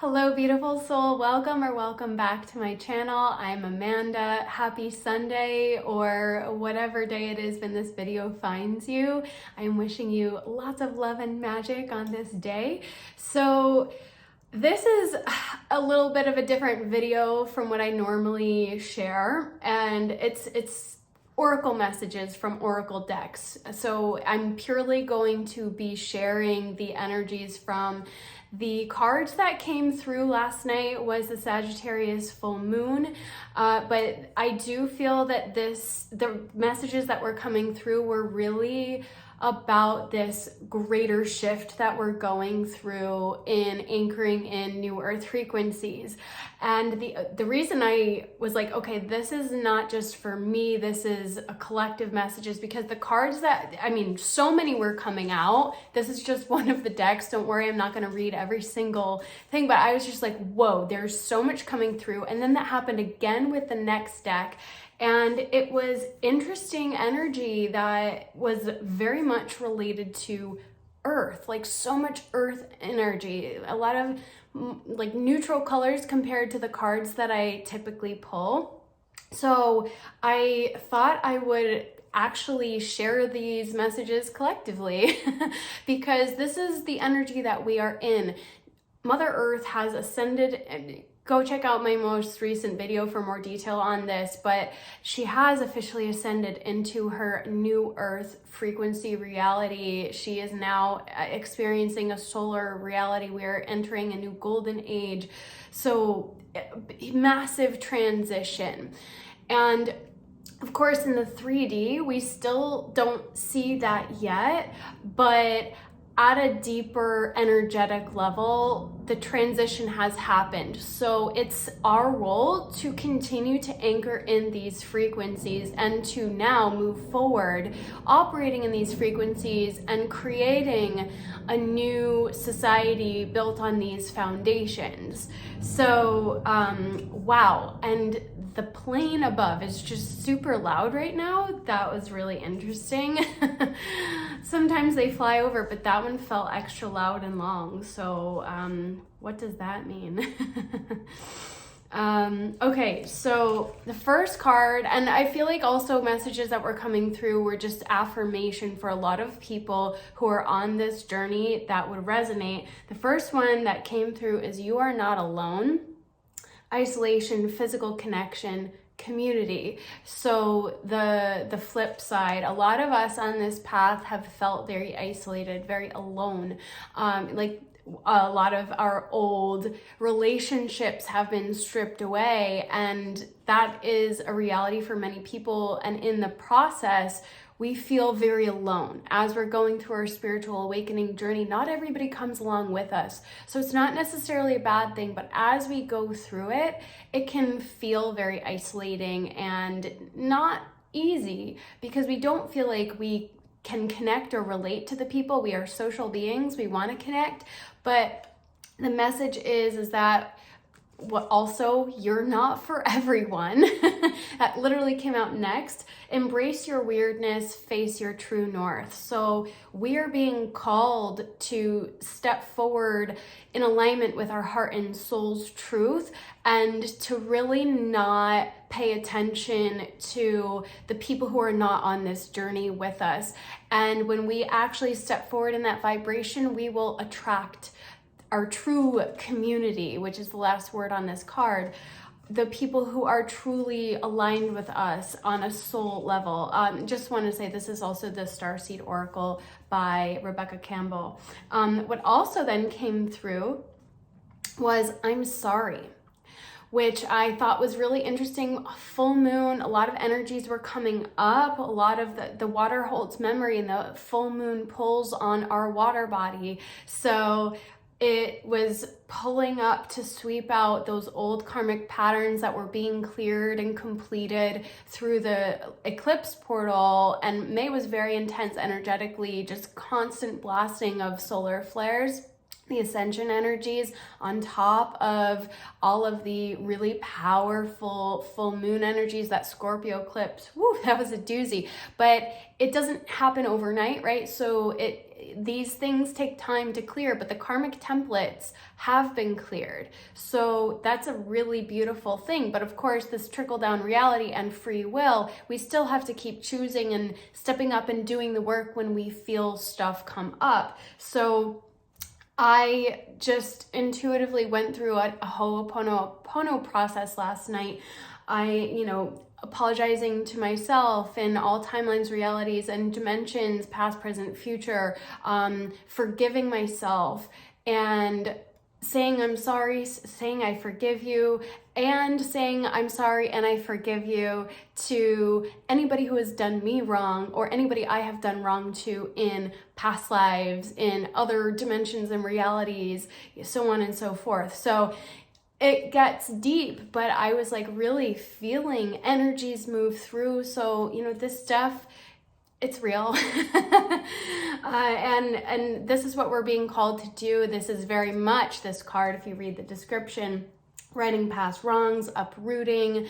Hello, beautiful soul. Welcome or welcome back to my channel. I'm Amanda. Happy Sunday or whatever day it is when this video finds you. I am wishing you lots of love and magic on this day. So this is a little bit of a different video from what I normally share, and it's oracle messages from oracle decks. So I'm purely going to be sharing the energies from the cards that came through last night. Was the Sagittarius full moon, but I do feel that the messages that were coming through were really about this greater shift that we're going through in anchoring in new earth frequencies. And the reason I was like, okay, this is not just for me, this is a collective message, is because the cards that, so many were coming out. This is just one of the decks. Don't worry, I'm not going to read every single thing, but I was just like, whoa, there's so much coming through. And then that happened again with the next deck. And it was interesting energy that was very much related to earth, like so much earth energy, a lot of like neutral colors compared to the cards that I typically pull. So I thought I would actually share these messages collectively because this is the energy that we are in. Mother Earth has ascended, and go check out my most recent video for more detail on this, but she has officially ascended into her new earth frequency reality. She is now experiencing a solar reality. We are entering a new golden age. So massive transition. And of course, in the 3D, we still don't see that yet, but at a deeper energetic level, the transition has happened. So it's our role to continue to anchor in these frequencies and to now move forward, operating in these frequencies and creating a new society built on these foundations. So, wow. And the plane above is just super loud right now. That was really interesting. Sometimes they fly over, but that one felt extra loud and long. So what does that mean? Okay, so the first card, and I feel like also messages that were coming through were just affirmation for a lot of people who are on this journey that would resonate. The first one that came through is you are not alone. Isolation, physical connection, community. So the flip side, a lot of us on this path have felt very isolated, very alone. Like a lot of our old relationships have been stripped away, and that is a reality for many people. And in the process, we feel very alone. As we're going through our spiritual awakening journey, not everybody comes along with us. So it's not necessarily a bad thing, but as we go through it, it can feel very isolating and not easy because we don't feel like we can connect or relate to the people. We are social beings, we want to connect, but the message is that also, you're not for everyone. That literally came out next. Embrace your weirdness, face your true north. So we are being called to step forward in alignment with our heart and soul's truth, and to really not pay attention to the people who are not on this journey with us. And when we actually step forward in that vibration, we will attract our true community, which is the last word on this card, the people who are truly aligned with us on a soul level. Just want to say this is also the Starseed Oracle by Rebecca Campbell. What also then came through was I'm sorry, which I thought was really interesting. Full moon, a lot of energies were coming up. A lot of the water holds memory, and the full moon pulls on our water body. So it was pulling up to sweep out those old karmic patterns that were being cleared and completed through the eclipse portal. And May was very intense energetically, just constant blasting of solar flares, the ascension energies on top of all of the really powerful full moon energies. That Scorpio eclipse, woo, that was a doozy. But it doesn't happen overnight, right? So these things take time to clear, but the karmic templates have been cleared. So that's a really beautiful thing. But of course, this trickle down reality and free will, we still have to keep choosing and stepping up and doing the work when we feel stuff come up. So I just intuitively went through a Ho'oponopono process last night. Apologizing to myself in all timelines, realities, and dimensions, past, present, future, forgiving myself and saying I'm sorry, saying I forgive you, and saying I'm sorry and I forgive you to anybody who has done me wrong or anybody I have done wrong to in past lives, in other dimensions and realities, so on and so forth. So it gets deep, but I was like really feeling energies move through. So, this stuff, it's real. And this is what we're being called to do. This is very much this card, if you read the description, righting past wrongs, uprooting.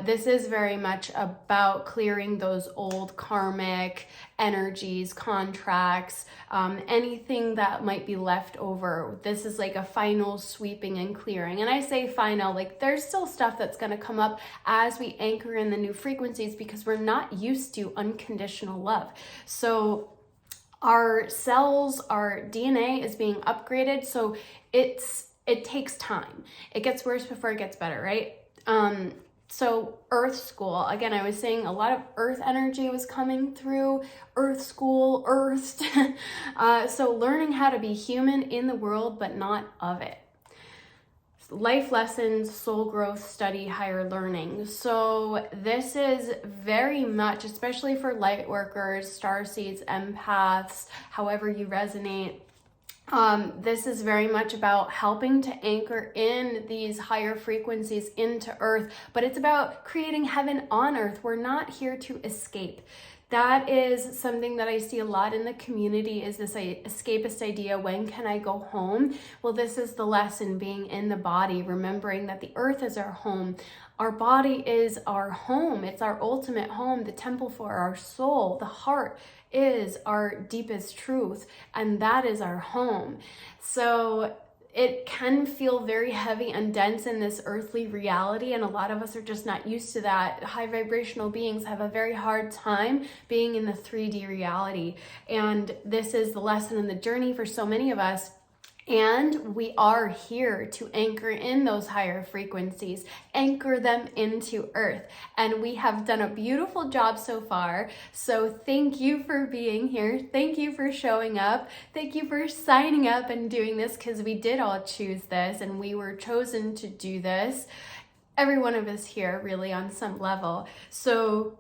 This is very much about clearing those old karmic energies, contracts, anything that might be left over. This is like a final sweeping and clearing. And I say final, like there's still stuff that's going to come up as we anchor in the new frequencies because we're not used to unconditional love. So our cells, our DNA is being upgraded. So it takes time. It gets worse before it gets better, right? So Earth School, again, I was saying a lot of Earth energy was coming through. Earth School, Earthed. So learning how to be human in the world, but not of it. Life lessons, soul growth, study, higher learning. So this is very much, especially for light workers, starseeds, empaths, however you resonate. This is very much about helping to anchor in these higher frequencies into Earth, but it's about creating heaven on Earth. We're not here to escape. That is something that I see a lot in the community, is this escapist idea, when can I go home? Well, this is the lesson, being in the body, remembering that the earth is our home. Our body is our home. It's our ultimate home, the temple for our soul. The heart is our deepest truth, and that is our home. So it can feel very heavy and dense in this earthly reality, and a lot of us are just not used to that. High vibrational beings have a very hard time being in the 3D reality, and this is the lesson and the journey for so many of us. And we are here to anchor in those higher frequencies, anchor them into Earth. And we have done a beautiful job so far. So thank you for being here. Thank you for showing up. Thank you for signing up and doing this, because we did all choose this and we were chosen to do this. Every one of us here, really, on some level. So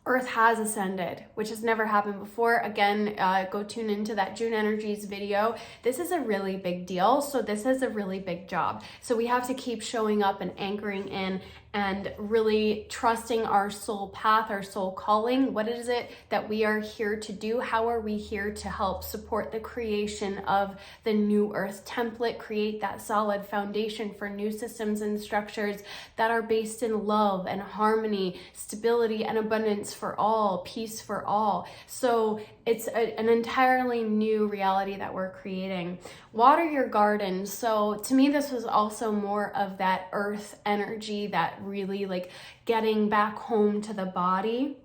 Earth has ascended, which has never happened before. Again, go tune into that June Energies video. This is a really big deal. So this is a really big job. So we have to keep showing up and anchoring in and really trusting our soul path, our soul calling. What is it that we are here to do? How are we here to help support the creation of the new Earth template, create that solid foundation for new systems and structures that are based in love and harmony, stability and abundance for all, peace for all. So it's an entirely new reality that we're creating. Water your garden. So to me, this was also more of that earth energy, that really like getting back home to the body.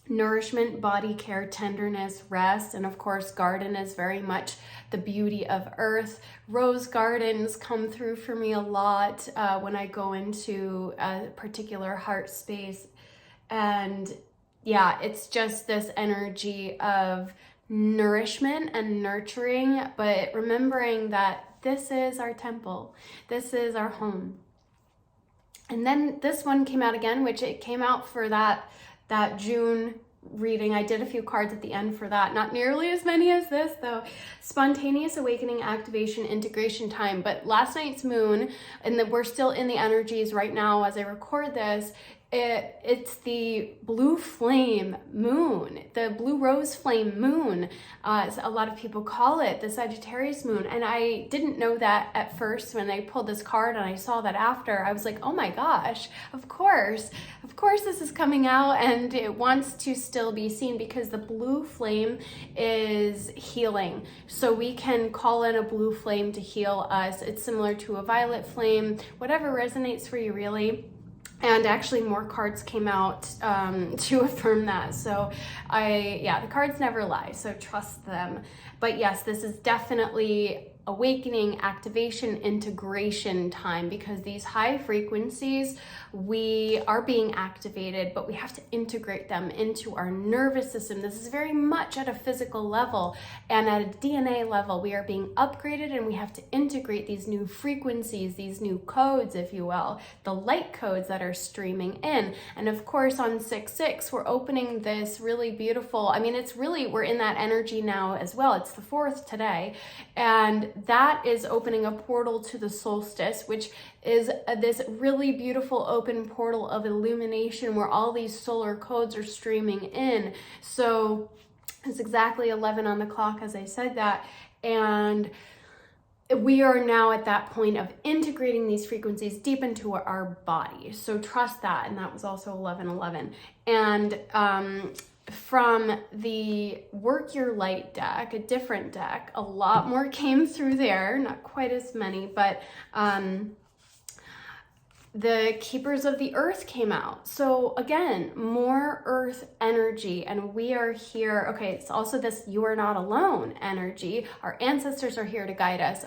Nourishment, body care, tenderness, rest, and of course, garden is very much the beauty of earth. Rose gardens come through for me a lot when I go into a particular heart space. And yeah, it's just this energy of nourishment and nurturing, but remembering that this is our temple, this is our home. And then this one came out again, which it came out for that June reading. I did a few cards at the end for that, not nearly as many as this though. Spontaneous awakening, activation, integration time. But last night's moon, and we're still in the energies right now as I record this, It's the blue flame moon, the blue rose flame moon. A lot of people call it the Sagittarius moon. And I didn't know that at first when I pulled this card, and I saw that after. I was like, oh my gosh, of course this is coming out, and it wants to still be seen because the blue flame is healing. So we can call in a blue flame to heal us. It's similar to a violet flame, whatever resonates for you really. And actually more cards came out to affirm that. So the cards never lie, so trust them. But yes, this is definitely awakening, activation, integration time, because these high frequencies, we are being activated, but we have to integrate them into our nervous system. This is very much at a physical level, and at a DNA level, we are being upgraded, and we have to integrate these new frequencies, these new codes, if you will, the light codes that are streaming in. And of course, on 6/6, we're opening this really beautiful, we're in that energy now as well. It's the 4th today, and that is opening a portal to the solstice, which is this really beautiful open portal of illumination where all these solar codes are streaming in. So it's exactly 11 on the clock as I said that. And we are now at that point of integrating these frequencies deep into our body. So trust that. And that was also 11:11. And from the Work Your Light deck, a different deck, a lot more came through there, not quite as many, but the Keepers of the Earth came out. So again, more earth energy, and we are here. Okay, it's also this you are not alone energy. Our ancestors are here to guide us.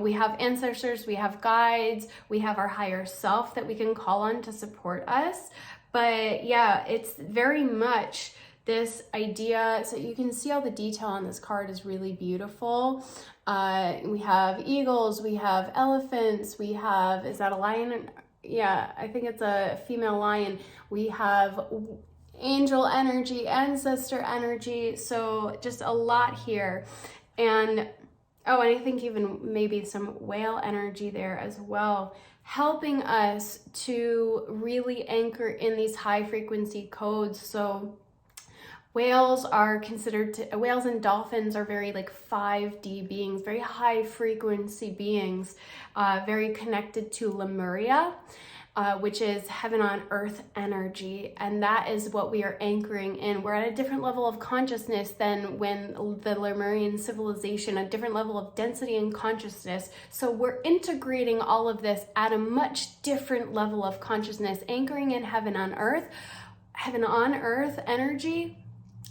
We have ancestors, we have guides, we have our higher self that we can call on to support us. But yeah, it's very much this idea. So you can see all the detail on this card is really beautiful. We have eagles, we have elephants, we have, is that a lion? Yeah, I think it's a female lion. We have angel energy, ancestor energy. So just a lot here. And I think even maybe some whale energy there as well, helping us to really anchor in these high frequency codes. So whales and dolphins are very like 5D beings, very high frequency beings, very connected to Lemuria, which is heaven on earth energy. And that is what we are anchoring in. We're at a different level of consciousness than when the Lemurian civilization, a different level of density and consciousness. So we're integrating all of this at a much different level of consciousness, anchoring in heaven on earth energy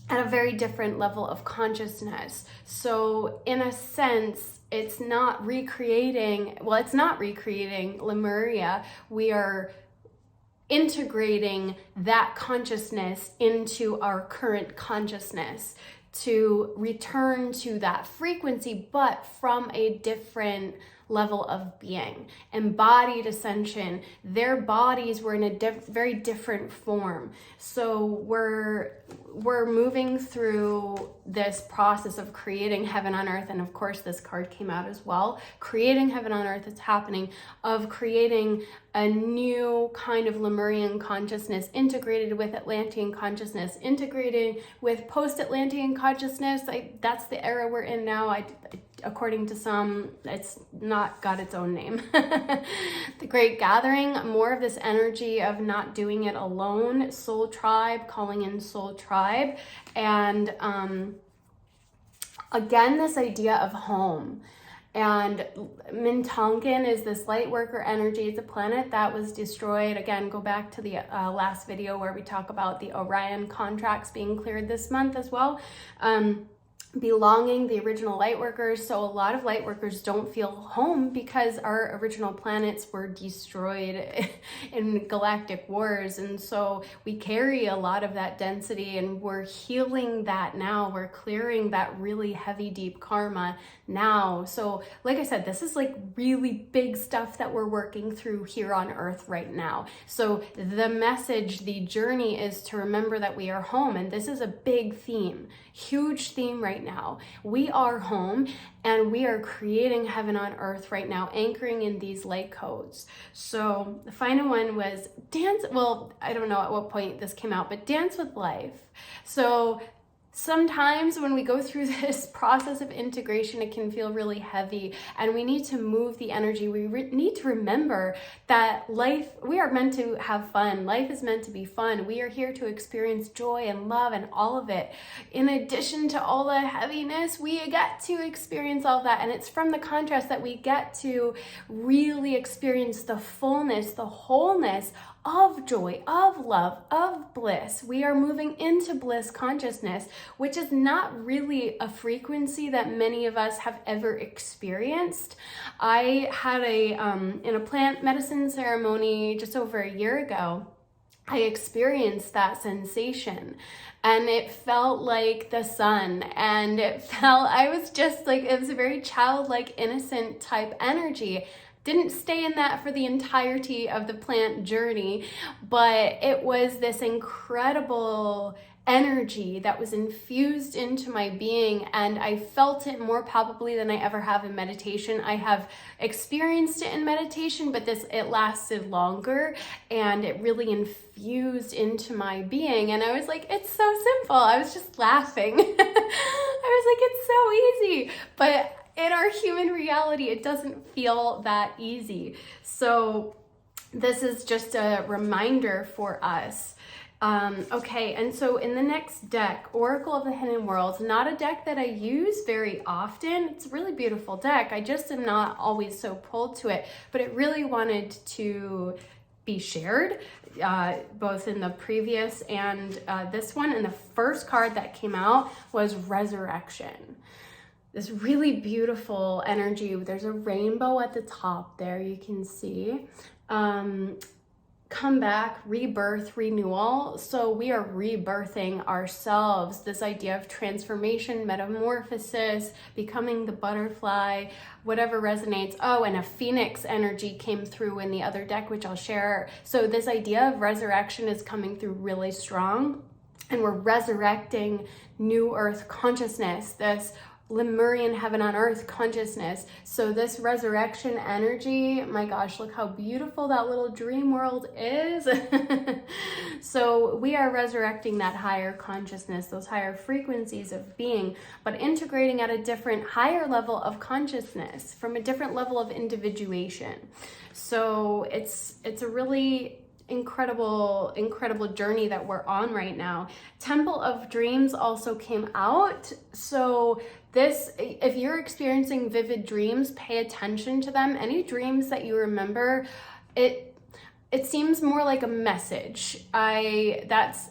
at a very different level of consciousness. So in a sense, it's not recreating Lemuria. We are integrating that consciousness into our current consciousness to return to that frequency, but from a different level of being. Embodied ascension, their bodies were in a very different form. So we're moving through this process of creating heaven on earth. And of course, this card came out as well. Creating heaven on earth is happening, of creating a new kind of Lemurian consciousness integrated with Atlantean consciousness, integrated with post-Atlantean consciousness. That's the era we're in now. According to some, it's not got its own name. The Great Gathering, more of this energy of not doing it alone, soul tribe, calling in soul tribe. And again, this idea of home. And Mintonkin is this light worker energy. It's a planet that was destroyed. Again, go back to the last video where we talk about the Orion contracts being cleared this month as well. Belonging, the original light workers. So a lot of light workers don't feel home because our original planets were destroyed in galactic wars. And so we carry a lot of that density, and we're healing that now. We're clearing that really heavy, deep karma now. So like I said, this is like really big stuff that we're working through here on earth right now. So the message, the journey is to remember that we are home. And this is a big theme, huge theme right now. We are home, and we are creating heaven on earth right now, anchoring in these light codes. So the final one was dance. Well, I don't know at what point this came out, but dance with life. So sometimes when we go through this process of integration, it can feel really heavy, and we need to move the energy. We need to remember that life, we are meant to have fun. Life is meant to be fun. We are here to experience joy and love and all of it. In addition to all the heaviness, we get to experience all of that. And it's from the contrast that we get to really experience the fullness, the wholeness of joy, of love, of bliss. We are moving into bliss consciousness, which is not really a frequency that many of us have ever experienced. I had in a plant medicine ceremony just over a year ago, I experienced that sensation, and it felt like the sun, and I was just like, it was a very childlike, innocent type energy. Didn't stay in that for the entirety of the plant journey, but it was this incredible energy that was infused into my being, and I felt it more palpably than I ever have in meditation. I have experienced it in meditation, but it lasted longer, and it really infused into my being, and I was like, it's so simple. I was just laughing. I was like, it's so easy, but in our human reality, it doesn't feel that easy. So this is just a reminder for us. Okay, and so in the next deck, Oracle of the Hidden World, not a deck that I use very often. It's a really beautiful deck. I just am not always so pulled to it, but it really wanted to be shared, both in the previous and this one. And the first card that came out was Resurrection. This really beautiful energy. There's a rainbow at the top there, you can see. Come back, rebirth, renewal. So we are rebirthing ourselves. This idea of transformation, metamorphosis, becoming the butterfly, whatever resonates. Oh, and a phoenix energy came through in the other deck, which I'll share. So this idea of resurrection is coming through really strong, and we're resurrecting new earth consciousness, this Lemurian heaven on earth consciousness. So this resurrection energy, my gosh, look how beautiful that little dream world is. So we are resurrecting that higher consciousness, those higher frequencies of being, but integrating at a different, higher level of consciousness, from a different level of individuation. So it's a really incredible journey that we're on right now. Temple of Dreams also came out. So this, if you're experiencing vivid dreams, pay attention to them. Any dreams that you remember, it seems more like a message. That's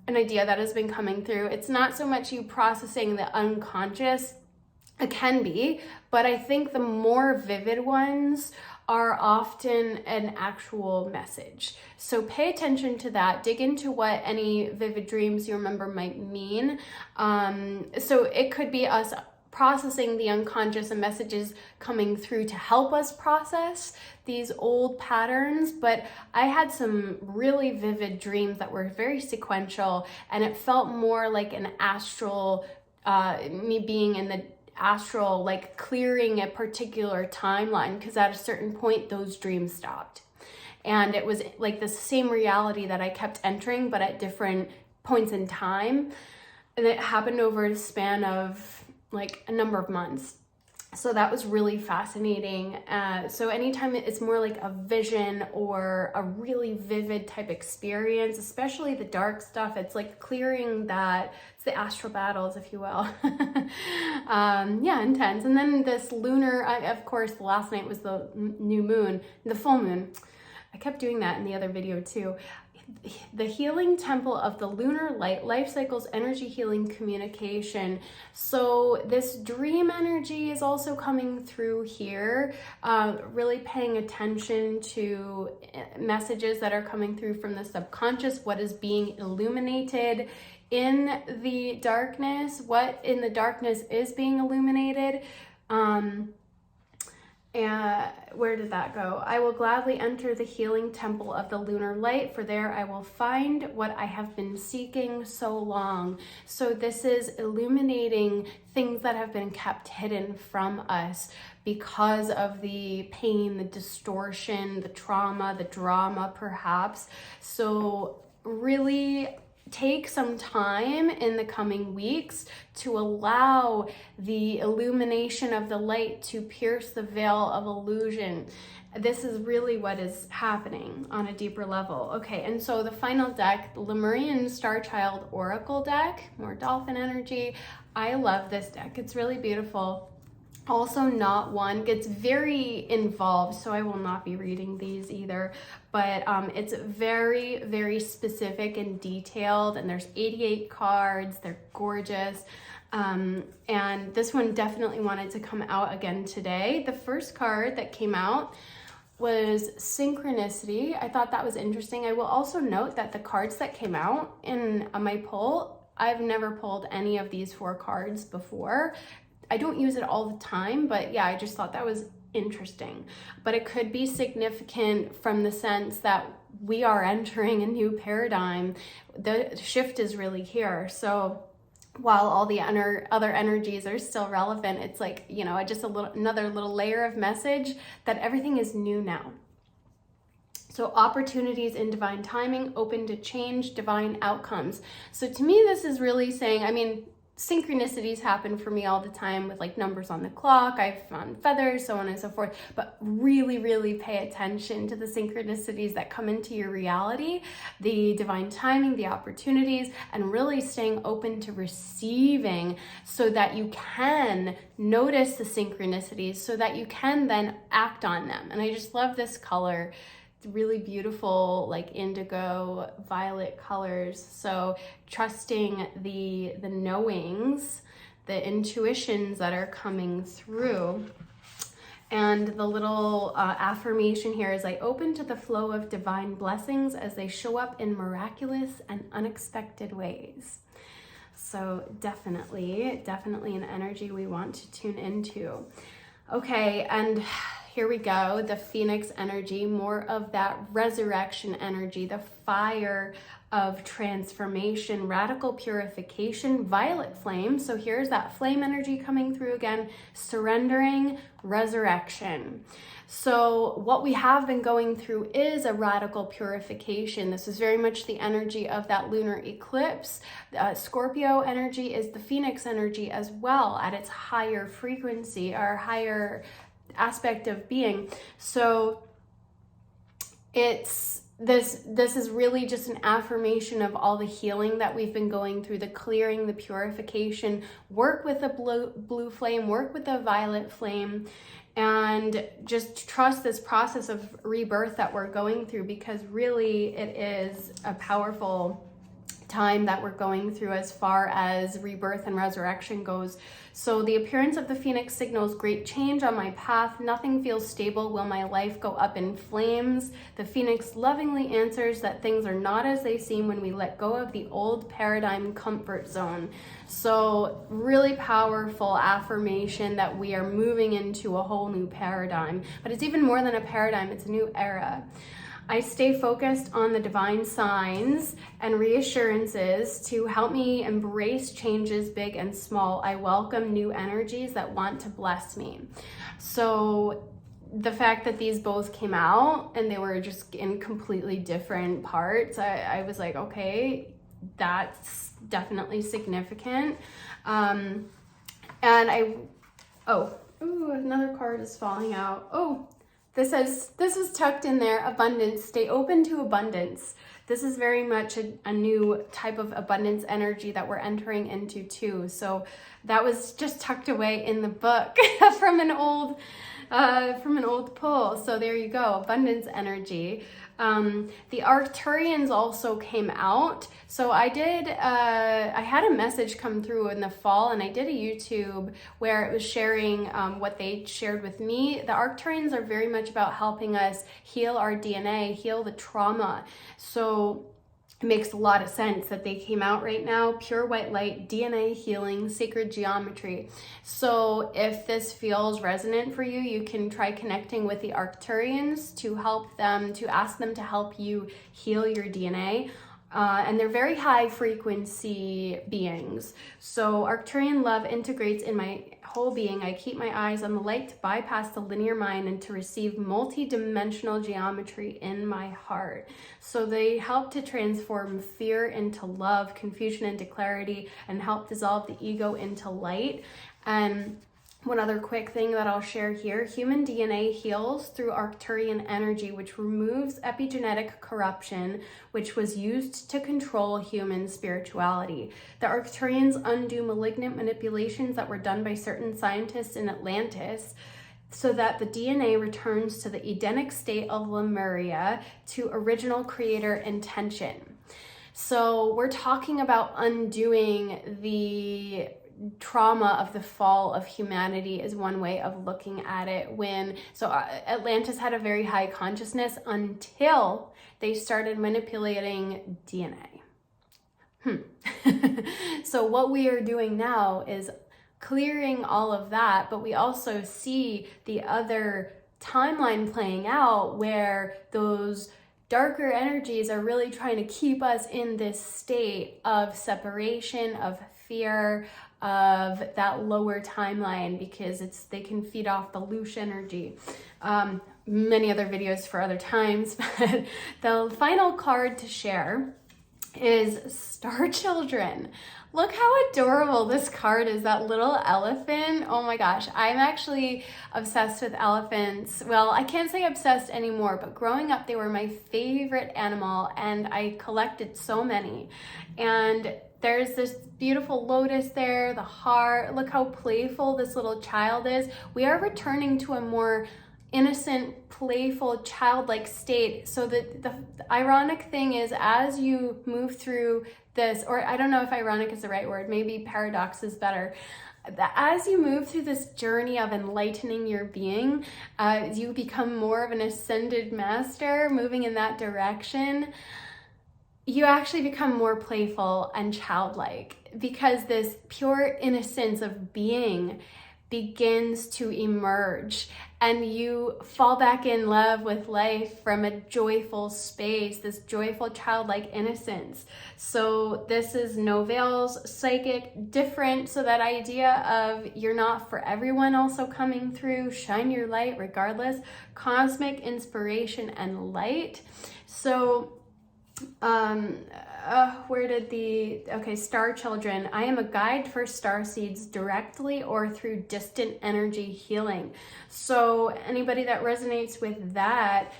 an idea that has been coming through. It's not so much you processing the unconscious. It can be, but I think the more vivid ones are often an actual message. So pay attention to that. Dig into what any vivid dreams you remember might mean. So it could be us processing the unconscious and messages coming through to help us process these old patterns. But I had some really vivid dreams that were very sequential, and it felt more like an astral, me being in the astral, like clearing a particular timeline, because at a certain point those dreams stopped, and it was like the same reality that I kept entering, but at different points in time, and it happened over a span of like a number of months. So that was really fascinating. So anytime it's more like a vision or a really vivid type experience, especially the dark stuff, it's like clearing that, it's the astral battles, if you will. Yeah, intense. And then this lunar, of course, the last night was the new moon, the full moon. I kept doing that in the other video too. The healing temple of the lunar light, life cycles, energy healing, communication. So this dream energy is also coming through here, really paying attention to messages that are coming through from the subconscious, what is being illuminated in the darkness, what in the darkness is being illuminated. And where did that go? I will gladly enter the healing temple of the lunar light, for there I will find what I have been seeking so long. So this is illuminating things that have been kept hidden from us because of the pain, the distortion, the trauma, the drama perhaps. So really take some time in the coming weeks to allow the illumination of the light to pierce the veil of illusion. This is really what is happening on a deeper level. Okay, and so the final deck, the Lemurian Star Child Oracle deck, more dolphin energy. I love this deck. It's really beautiful. Also not one, gets very involved, so I will not be reading these either, but it's very, very specific and detailed, and there's 88 cards. They're gorgeous. And this one definitely wanted to come out again today. The first card that came out was Synchronicity. I thought that was interesting. I will also note that the cards that came out in my pull, I've never pulled any of these 4 cards before. I don't use it all the time, but yeah, I just thought that was interesting. But it could be significant from the sense that we are entering a new paradigm. The shift is really here. So while all the other energies are still relevant, it's like, you know, just another little layer of message that everything is new now. So opportunities in divine timing, open to change, divine outcomes. So to me, this is really saying, I mean, synchronicities happen for me all the time with like numbers on the clock. I've found feathers, so on and so forth, but really, really pay attention to the synchronicities that come into your reality, the divine timing, the opportunities, and really staying open to receiving so that you can notice the synchronicities so that you can then act on them. And I just love this color. Really beautiful, like indigo violet colors. So trusting the knowings, the intuitions that are coming through. And the little affirmation here is, I open to the flow of divine blessings as they show up in miraculous and unexpected ways. So definitely an energy we want to tune into. Okay, and here we go, the Phoenix energy, more of that resurrection energy, the fire of transformation, radical purification, violet flame. So here's that flame energy coming through again, surrendering, resurrection. So what we have been going through is a radical purification. This is very much the energy of that lunar eclipse. Scorpio energy is the Phoenix energy as well at its higher frequency, or higher aspect of being. So it's this is really just an affirmation of all the healing that we've been going through, the clearing, the purification. Work with the blue flame, work with the violet flame, and just trust this process of rebirth that we're going through, because really it is a powerful time that we're going through as far as rebirth and resurrection goes. So the appearance of the Phoenix signals great change on my path. Nothing feels stable. Will my life go up in flames? The Phoenix lovingly answers that things are not as they seem when we let go of the old paradigm comfort zone. So really powerful affirmation that we are moving into a whole new paradigm. But it's even more than a paradigm, it's a new era. I stay focused on the divine signs and reassurances to help me embrace changes big and small. I welcome new energies that want to bless me. So the fact that these both came out and they were just in completely different parts, I was like, okay, that's definitely significant. And another card is falling out. This is tucked in there, abundance. Stay open to abundance. This is very much a new type of abundance energy that we're entering into too. So that was just tucked away in the book from an old pull. So there you go, abundance energy. The Arcturians also came out. So I had a message come through in the fall, and I did a YouTube where it was sharing what they shared with me. The Arcturians are very much about helping us heal our DNA, heal the trauma. So it makes a lot of sense that they came out right now. Pure white light, DNA healing, sacred geometry. So if this feels resonant for you, you can try connecting with the Arcturians to help them, to ask them to help you heal your DNA. And they're very high frequency beings. So Arcturian love integrates in my whole being. I keep my eyes on the light to bypass the linear mind and to receive multi-dimensional geometry in my heart. So they help to transform fear into love, confusion into clarity, and help dissolve the ego into light. And one other quick thing that I'll share here, human DNA heals through Arcturian energy, which removes epigenetic corruption, which was used to control human spirituality. The Arcturians undo malignant manipulations that were done by certain scientists in Atlantis, so that the DNA returns to the Edenic state of Lemuria, to original creator intention. So we're talking about undoing the trauma of the fall of humanity is one way of looking at it. Atlantis had a very high consciousness until they started manipulating DNA. So what we are doing now is clearing all of that, but we also see the other timeline playing out where those darker energies are really trying to keep us in this state of separation, of fear, of that lower timeline, because they can feed off the loose energy. Many other videos for other times, but the final card to share is Star Children. Look how adorable this card is, that little elephant. Oh my gosh, I'm actually obsessed with elephants. Well, I can't say obsessed anymore, but growing up, they were my favorite animal, and I collected so many. And there's this beautiful lotus there, the heart. Look how playful this little child is. We are returning to a more innocent, playful, childlike state. So the ironic thing is, as you move through this, or I don't know if ironic is the right word, maybe paradox is better. As you move through this journey of enlightening your being, you become more of an ascended master, moving in that direction. You actually become more playful and childlike, because this pure innocence of being begins to emerge, and you fall back in love with life from a joyful space, this joyful childlike innocence. So this is no veils, psychic, different. So that idea of you're not for everyone also coming through, shine your light regardless, cosmic inspiration and light. So Star Children. I am a guide for star seeds directly or through distant energy healing. So anybody that resonates with that,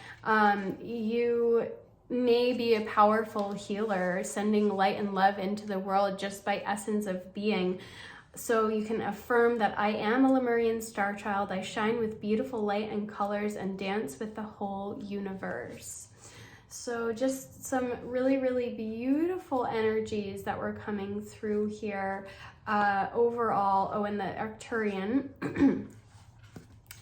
you may be a powerful healer, sending light and love into the world just by essence of being. So you can affirm that I am a Lemurian star child. I shine with beautiful light and colors and dance with the whole universe. So just some really, really beautiful energies that were coming through here overall. Oh, and the Arcturian.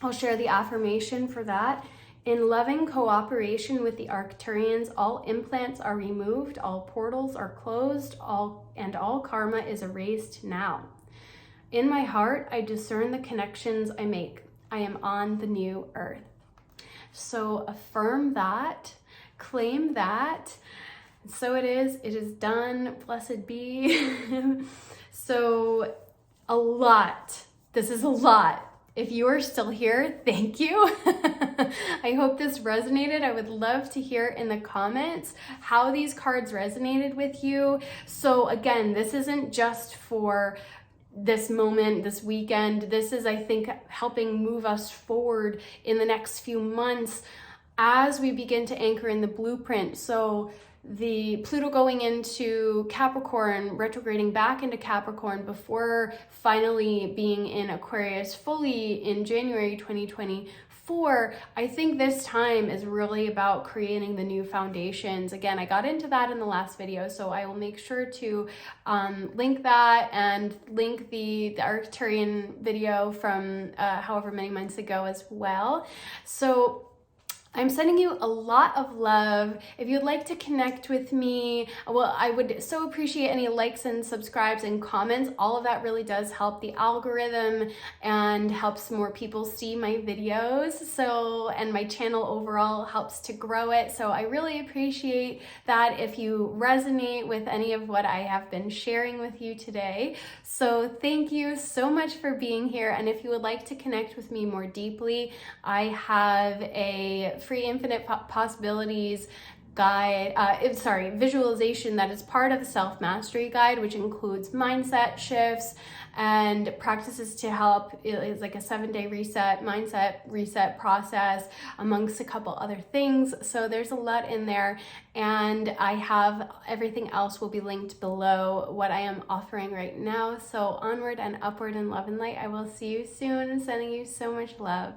I'll share the affirmation for that. In loving cooperation with the Arcturians, all implants are removed, all portals are closed, all karma is erased now. In my heart, I discern the connections I make. I am on the new earth. So affirm that. Claim that. So it is done. Blessed be. So a lot. This is a lot. If you are still here, thank you. I hope this resonated. I would love to hear in the comments how these cards resonated with you. So again, this isn't just for this moment, this weekend. This is, I think, helping move us forward in the next few months as we begin to anchor in the blueprint. So the Pluto going into Capricorn, retrograding back into Capricorn before finally being in Aquarius fully in January 2024, I think this time is really about creating the new foundations. Again, I got into that in the last video, so I will make sure to link that and link the Arcturian video from however many months ago as well. So I'm sending you a lot of love. If you'd like to connect with me, well, I would so appreciate any likes and subscribes and comments. All of that really does help the algorithm and helps more people see my videos. So, and my channel overall helps to grow it. So I really appreciate that if you resonate with any of what I have been sharing with you today. So thank you so much for being here. And if you would like to connect with me more deeply, I have a free infinite possibilities guide, visualization that is part of the self-mastery guide, which includes mindset shifts and practices to help. It's like a 7-day reset, mindset reset process, amongst a couple other things. So there's a lot in there, and I have everything else will be linked below what I am offering right now. So onward and upward in love and light. I will see you soon, sending you so much love.